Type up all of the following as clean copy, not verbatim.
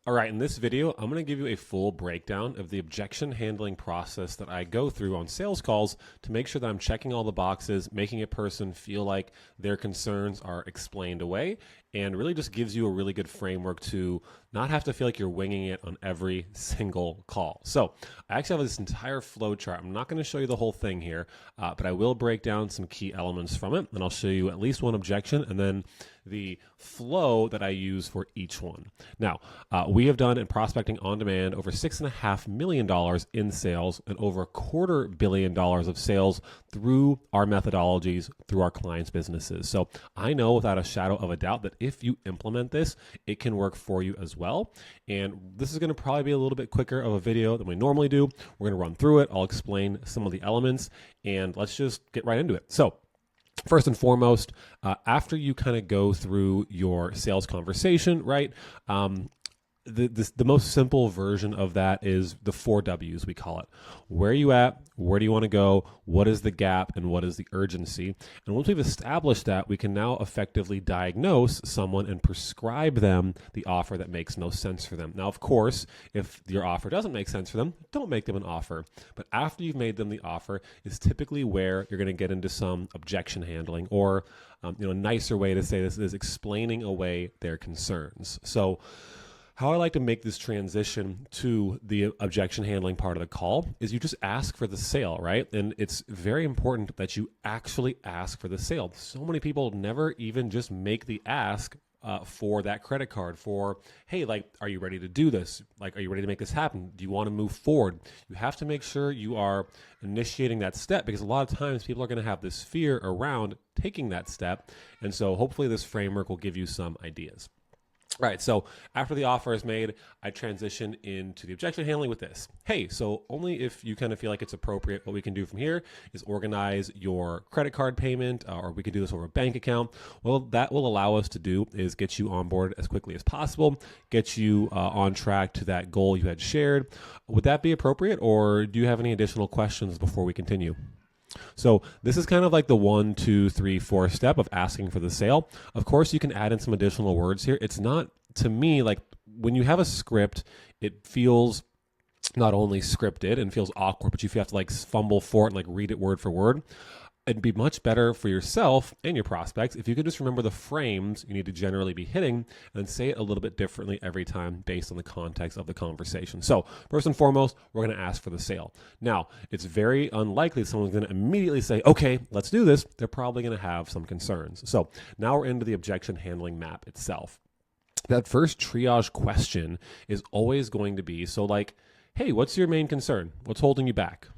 All right, in this video, I'm going to give you a full breakdown of the objection handling process that I go through on sales calls to make sure that I'm checking all the boxes, making a person feel like their concerns are explained away, and really just gives you a really good framework to not have to feel like you're winging it on every single call. So I actually have this entire flow chart. I'm not going to show you the whole thing here, but I will break down some key elements from it, and I'll show you at least one objection and then the flow that I use for each one. Now, we have done in prospecting on demand over $6.5 million in sales and over $250 million of sales through our methodologies, through our clients' businesses. So I know without a shadow of a doubt that if you implement this, it can work for you as well. And this is going to probably be a little bit quicker of a video than we normally do. We're going to run through it. I'll explain some of the elements and let's just get right into it. So first and foremost, after you kind of go through your sales conversation, right? The most simple version of that is the 4 W's, we call it. Where are you at? Where do you want to go? What is the gap? And what is the urgency? And once we've established that, we can now effectively diagnose someone and prescribe them the offer that makes no sense for them. Now, of course, if your offer doesn't make sense for them, don't make them an offer. But after you've made them the offer is typically where you're going to get into some objection handling, or a nicer way to say this is explaining away their concerns. So how I like to make this transition to the objection handling part of the call is you just ask for the sale, right? And it's very important that you actually ask for the sale. So many people never even just make the ask for that credit card for, hey, are you ready to do this? Are you ready to make this happen? Do you want to move forward? You have to make sure you are initiating that step, because a lot of times people are going to have this fear around taking that step. And so hopefully this framework will give you some ideas. All right, so after the offer is made, I transition into the objection handling with this. Hey, so only if you kind of feel like it's appropriate, what we can do from here is organize your credit card payment, or we can do this over a bank account. Well, that will allow us to do is get you on board as quickly as possible, get you on track to that goal you had shared. Would that be appropriate, or do you have any additional questions before we continue? So this is kind of like the 1, 2, 3, 4 step of asking for the sale. Of course, you can add in some additional words here. It's not, to me, like when you have a script, it feels not only scripted and feels awkward, but you have to fumble for it and read it word for word. It'd be much better for yourself and your prospects if you could just remember the frames you need to generally be hitting and say it a little bit differently every time based on the context of the conversation. So first and foremost, we're going to ask for the sale. Now, it's very unlikely someone's going to immediately say, okay, let's do this. They're probably going to have some concerns. So now we're into the objection handling map itself. That first triage question is always going to be, hey, what's your main concern? What's holding you back?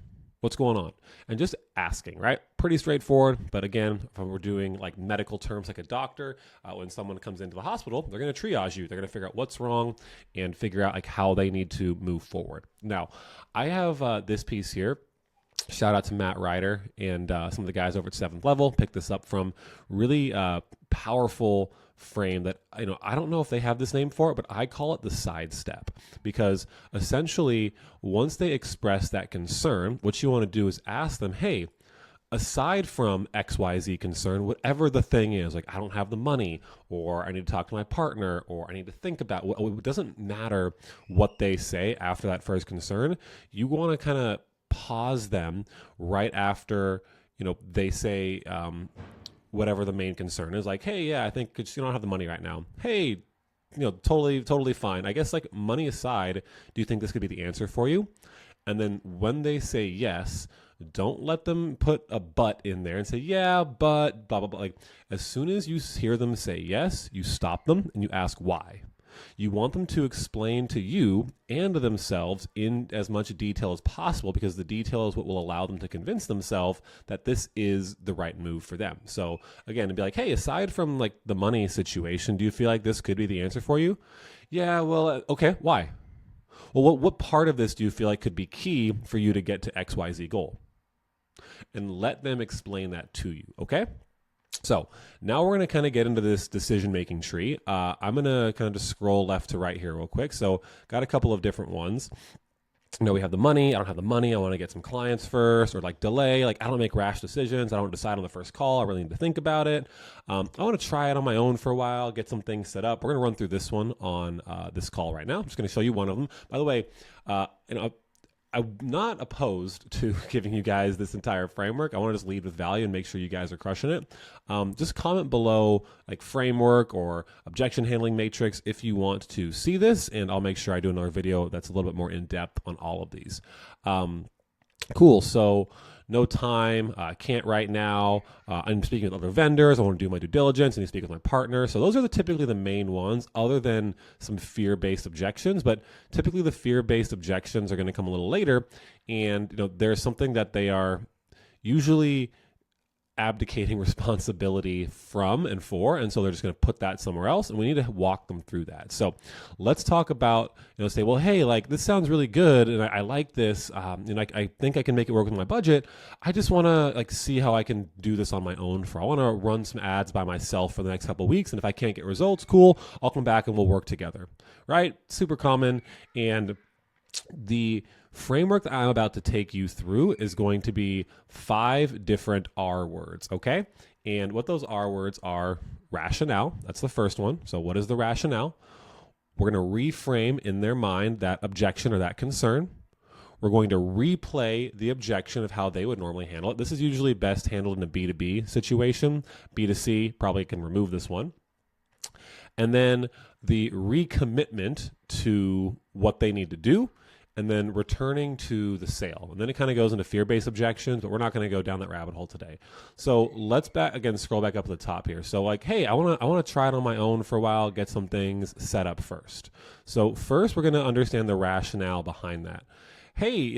What's going on? And just asking, right? Pretty straightforward. But again, if we're doing medical terms like a doctor, when someone comes into the hospital, they're going to triage you. They're going to figure out what's wrong and figure out how they need to move forward. Now, I have this piece here. Shout out to Matt Ryder and some of the guys over at 7th Level. Picked this up from really powerful frame that I don't know if they have this name for it, but I call it the side step, because essentially once they express that concern, what you want to do is ask them, hey, aside from XYZ concern, whatever the thing is, I don't have the money, or I need to talk to my partner, or I need to think about it doesn't matter what they say after that first concern. You want to kind of pause them right after they say whatever the main concern is, hey, yeah, I think you don't have the money right now. Hey, totally fine. I guess money aside, do you think this could be the answer for you? And then when they say yes, don't let them put a but in there and say, yeah, but blah, blah, blah. As soon as you hear them say yes, you stop them and you ask why. You want them to explain to you and to themselves in as much detail as possible, because the detail is what will allow them to convince themselves that this is the right move for them. So again, to be hey, aside from the money situation, do you feel like this could be the answer for you? Yeah, well, okay, why? Well, what part of this do you feel like could be key for you to get to XYZ goal? And let them explain that to you, okay? So now we're going to kind of get into this decision-making tree. I'm going to kind of just scroll left to right here real quick. So got a couple of different ones. we have the money. I don't have the money. I want to get some clients first, or like delay. Like I don't make rash decisions. I don't decide on the first call. I really need to think about it. I want to try it on my own for a while, get some things set up. We're going to run through this one on this call right now. I'm just going to show you one of them. By the way, I'm not opposed to giving you guys this entire framework. I want to just lead with value and make sure you guys are crushing it. Just comment below like framework or objection handling matrix if you want to see this, and I'll make sure I do another video that's a little bit more in depth on all of these. Cool. So no time, can't right now. I'm speaking with other vendors. I want to do my due diligence. I need to speak with my partner. So those are typically the main ones, other than some fear-based objections. But typically the fear-based objections are going to come a little later. And there's something that they are usually abdicating responsibility from and for, and so they're just going to put that somewhere else, and we need to walk them through that. So let's talk about, say, well, hey, like this sounds really good, and I like this, I think I can make it work with my budget. I just want to like see how I can do this on my own. I want to run some ads by myself for the next couple of weeks, and if I can't get results, cool, I'll come back and we'll work together, right? Super common. And the framework that I'm about to take you through is going to be 5 different R words, okay? And what those R words are: rationale, that's the first one. So what is the rationale? We're going to reframe in their mind that objection or that concern. We're going to replay the objection of how they would normally handle it. This is usually best handled in a B2B situation. B2C, probably can remove this one. And then the recommitment to what they need to do, and then returning to the sale. And then it kind of goes into fear-based objections, but we're not going to go down that rabbit hole today. So let's scroll back up to the top here. So like, hey, I want to try it on my own for a while, get some things set up first. So first we're going to understand the rationale behind that. Hey,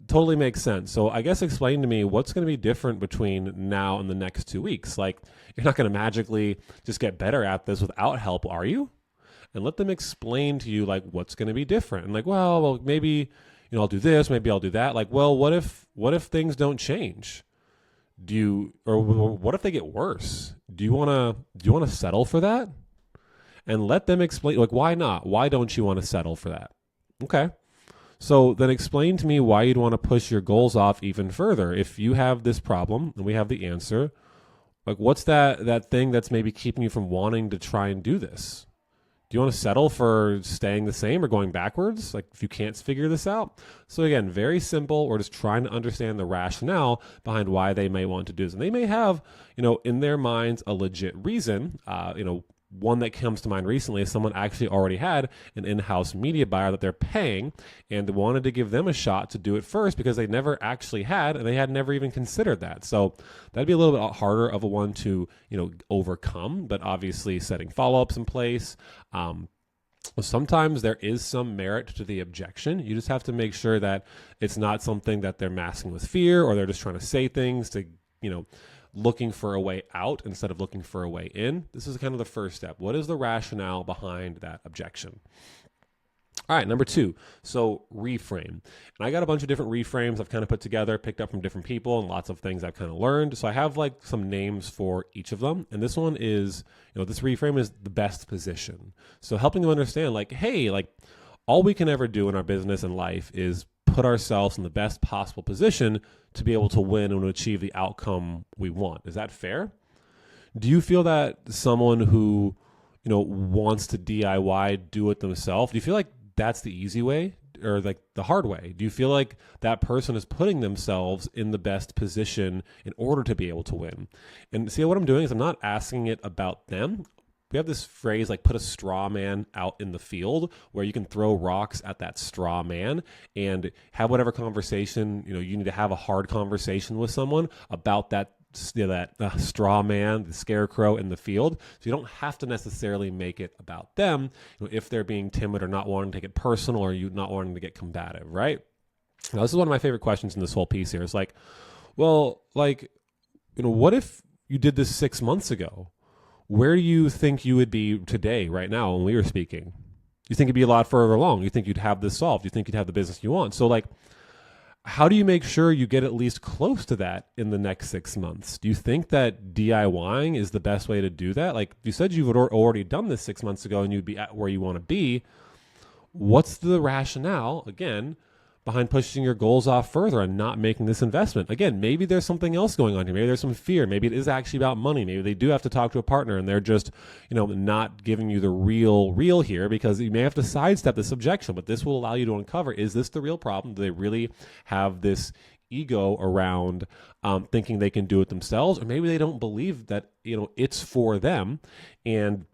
totally makes sense. So I guess explain to me what's going to be different between now and the next 2 weeks. Like, you're not going to magically just get better at this without help, are you? And let them explain to you like what's going to be different. And like, well, maybe I'll do this, maybe I'll do that. Like, well, what if things don't change? Or what if they get worse? Do you want to settle for that? And let them explain, like, why not? Why don't you want to settle for that? Okay. So then explain to me why you'd want to push your goals off even further. If you have this problem and we have the answer, like what's that thing that's maybe keeping you from wanting to try and do this? Do you want to settle for staying the same or going backwards? Like if you can't figure this out? So again, very simple. We're just trying to understand the rationale behind why they may want to do this. And they may have, in their minds a legit reason. One that comes to mind recently is someone actually already had an in-house media buyer that they're paying and wanted to give them a shot to do it first because they never actually had, and they had never even considered that. So that'd be a little bit harder of a one to, overcome, but obviously setting follow-ups in place. Sometimes there is some merit to the objection. You just have to make sure that it's not something that they're masking with fear, or they're just trying to say things to, looking for a way out instead of looking for a way in. This is kind of the first step. What is the rationale behind that objection? All right, number 2, so reframe. And I got a bunch of different reframes I've kind of put together, picked up from different people, and lots of things I've kind of learned. So I have like some names for each of them. And this one is, this reframe is the best position. So helping them understand like, hey, like all we can ever do in our business and life is put ourselves in the best possible position to be able to win and to achieve the outcome we want. Is that fair? Do you feel that someone who, wants to DIY, do it themselves, do you feel like that's the easy way or like the hard way? Do you feel like that person is putting themselves in the best position in order to be able to win? And see, what I'm doing is I'm not asking it about them. We have this phrase like put a straw man out in the field, where you can throw rocks at that straw man and have whatever conversation, you need to have a hard conversation with someone about that straw man, the scarecrow in the field. So you don't have to necessarily make it about them if they're being timid or not wanting to take it personal, or you not wanting to get combative, right? Now, this is one of my favorite questions in this whole piece here. It's like, well, like, what if you did this 6 months ago? Where do you think you would be today, right now, when we were speaking? You think it'd be a lot further along? You think you'd have this solved? You think you'd have the business you want? So like, how do you make sure you get at least close to that in the next 6 months? Do you think that DIYing is the best way to do that? Like you said, you've already done this 6 months ago and you'd be at where you want to be. What's the rationale, again, behind pushing your goals off further and not making this investment? Again, maybe there's something else going on here. Maybe there's some fear. Maybe it is actually about money. Maybe they do have to talk to a partner and they're just, not giving you the real here, because you may have to sidestep this objection, but this will allow you to uncover, is this the real problem? Do they really have this ego around thinking they can do it themselves? Or maybe they don't believe that, it's for them. And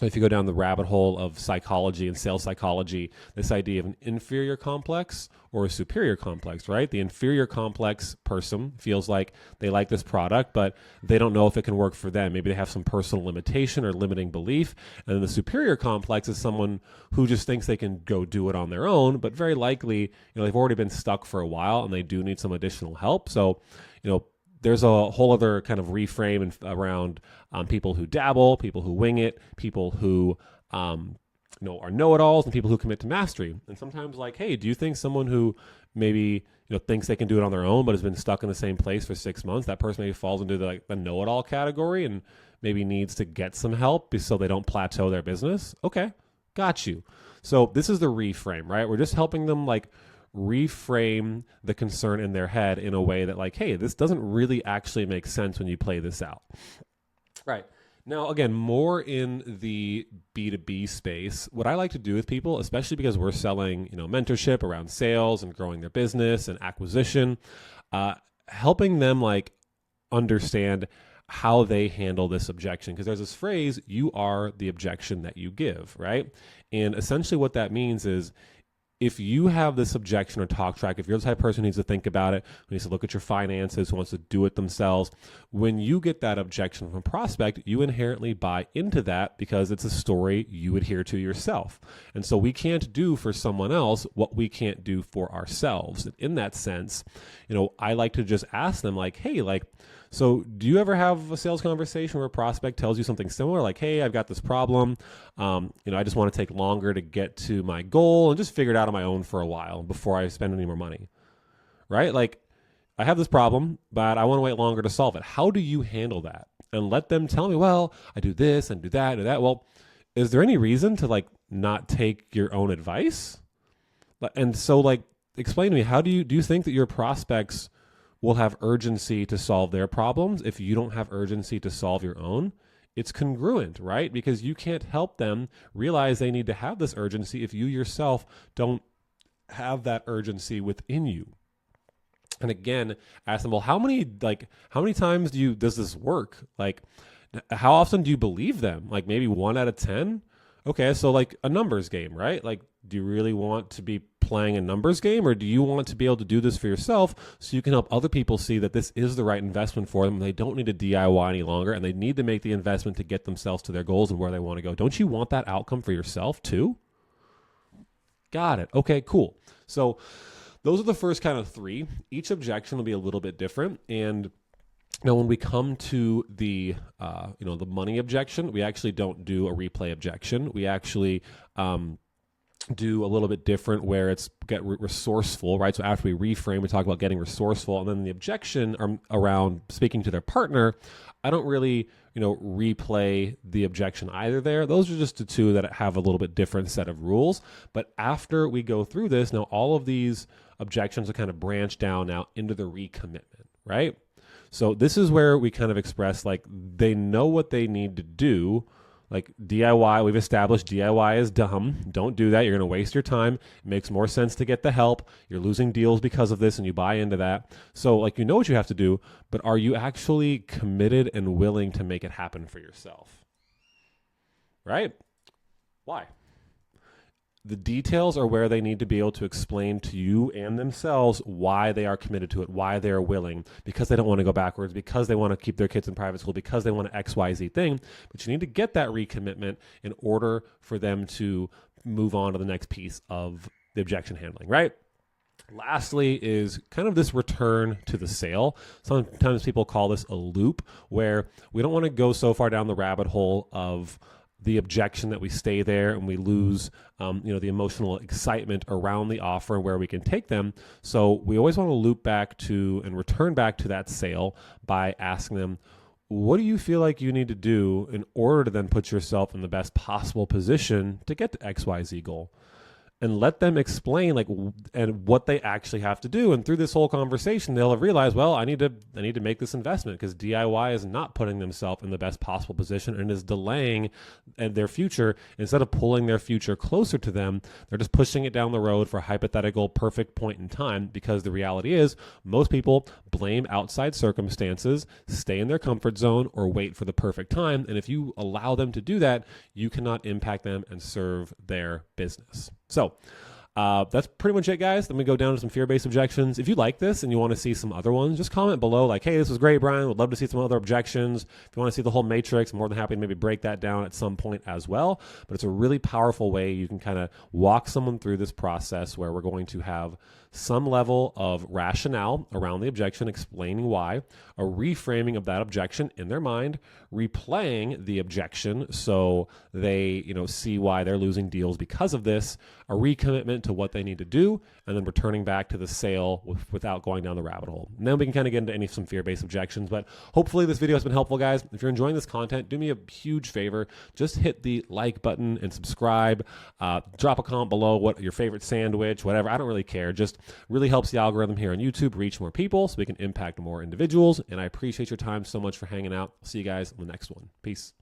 if you go down the rabbit hole of psychology and sales psychology, this idea of an inferior complex or a superior complex, right? The inferior complex person feels like they like this product, but they don't know if it can work for them. Maybe they have some personal limitation or limiting belief. And then the superior complex is someone who just thinks they can go do it on their own, but very likely, they've already been stuck for a while and they do need some additional help. So, there's a whole other kind of reframe around people who dabble, people who wing it, people who are know-it-alls, and people who commit to mastery. And sometimes, like, hey, do you think someone who maybe thinks they can do it on their own but has been stuck in the same place for 6 months, that person maybe falls into the know-it-all category and maybe needs to get some help so they don't plateau their business? Okay, got you. So this is the reframe, right? We're just helping them reframe the concern in their head in a way that hey, this doesn't really actually make sense when you play this out. Right. Now, again, more in the B2B space, what I like to do with people, especially because we're selling, mentorship around sales and growing their business and acquisition, helping them understand how they handle this objection. Because there's this phrase, you are the objection that you give, right? And essentially what that means is, if you have this objection or talk track, if you're the type of person who needs to think about it, who needs to look at your finances, who wants to do it themselves, when you get that objection from a prospect, you inherently buy into that because it's a story you adhere to yourself. And so we can't do for someone else what we can't do for ourselves. And in that sense, I like to just ask them hey, so do you ever have a sales conversation where a prospect tells you something similar? Hey, I've got this problem. I just want to take longer to get to my goal and just figure it out on my own for a while before I spend any more money, right? I have this problem, but I want to wait longer to solve it. How do you handle that? And let them tell me, well, I do this and do that and do that. Well, is there any reason to not take your own advice? And so explain to me, how do you think that your prospects will have urgency to solve their problems if you don't have urgency to solve your own? It's congruent, right? Because you can't help them realize they need to have this urgency if you yourself don't have that urgency within you. And again, ask them, well, how many times does this work? How often do you believe them? Maybe 1 out of 10? Okay, so a numbers game, right? Do you really want to be playing a numbers game, or do you want to be able to do this for yourself so you can help other people see that this is the right investment for them? They don't need to DIY any longer, and they need to make the investment to get themselves to their goals and where they want to go. Don't you want that outcome for yourself too? Got it. Okay, cool. So those are the first kind of 3. Each objection will be a little bit different. And now, when we come to the money objection, we actually don't do a replay objection. We actually do a little bit different, where it's get resourceful, right? So after we reframe, we talk about getting resourceful, and then the objection around speaking to their partner, I don't really replay the objection either there. Those are just the 2 that have a little bit different set of rules. But after we go through this, now all of these objections are kind of branched down now into the recommitment, right? So this is where we kind of express they know what they need to do. DIY, we've established DIY is dumb. Don't do that. You're going to waste your time. It makes more sense to get the help. You're losing deals because of this, and you buy into that. So what you have to do, but are you actually committed and willing to make it happen for yourself? Right? Why? The details are where they need to be able to explain to you and themselves why they are committed to it, why they are willing, because they don't want to go backwards, because they want to keep their kids in private school, because they want an XYZ thing. But you need to get that recommitment in order for them to move on to the next piece of the objection handling, right? Lastly is kind of this return to the sale. Sometimes people call this a loop, where we don't want to go so far down the rabbit hole of the objection that we stay there and we lose the emotional excitement around the offer and where we can take them. So we always want to loop back to and return back to that sale by asking them, what do you feel like you need to do in order to then put yourself in the best possible position to get to XYZ goal? and let them explain and what they actually have to do. And through this whole conversation, they'll have realized, well, I need to make this investment because DIY is not putting themselves in the best possible position and is delaying their future. Instead of pulling their future closer to them, they're just pushing it down the road for a hypothetical perfect point in time, because the reality is most people blame outside circumstances, stay in their comfort zone, or wait for the perfect time. And if you allow them to do that, you cannot impact them and serve their business. So that's pretty much it, guys. Let me go down to some fear-based objections. If you like this and you want to see some other ones, just comment below like, hey, this was great, Brian. Would love to see some other objections. If you want to see the whole matrix, I'm more than happy to maybe break that down at some point as well. But it's a really powerful way you can kind of walk someone through this process where we're going to have some level of rationale around the objection, explaining why, a reframing of that objection in their mind, replaying the objection so they, see why they're losing deals because of this, a recommitment to what they need to do, and then returning back to the sale without going down the rabbit hole. And then we can kind of get into some fear-based objections. But hopefully this video has been helpful, guys. If you're enjoying this content, do me a huge favor. Just hit the like button and subscribe. Drop a comment below what your favorite sandwich, whatever. I don't really care. Just really helps the algorithm here on YouTube reach more people so we can impact more individuals. And I appreciate your time so much for hanging out. I'll see you guys in the next one. Peace.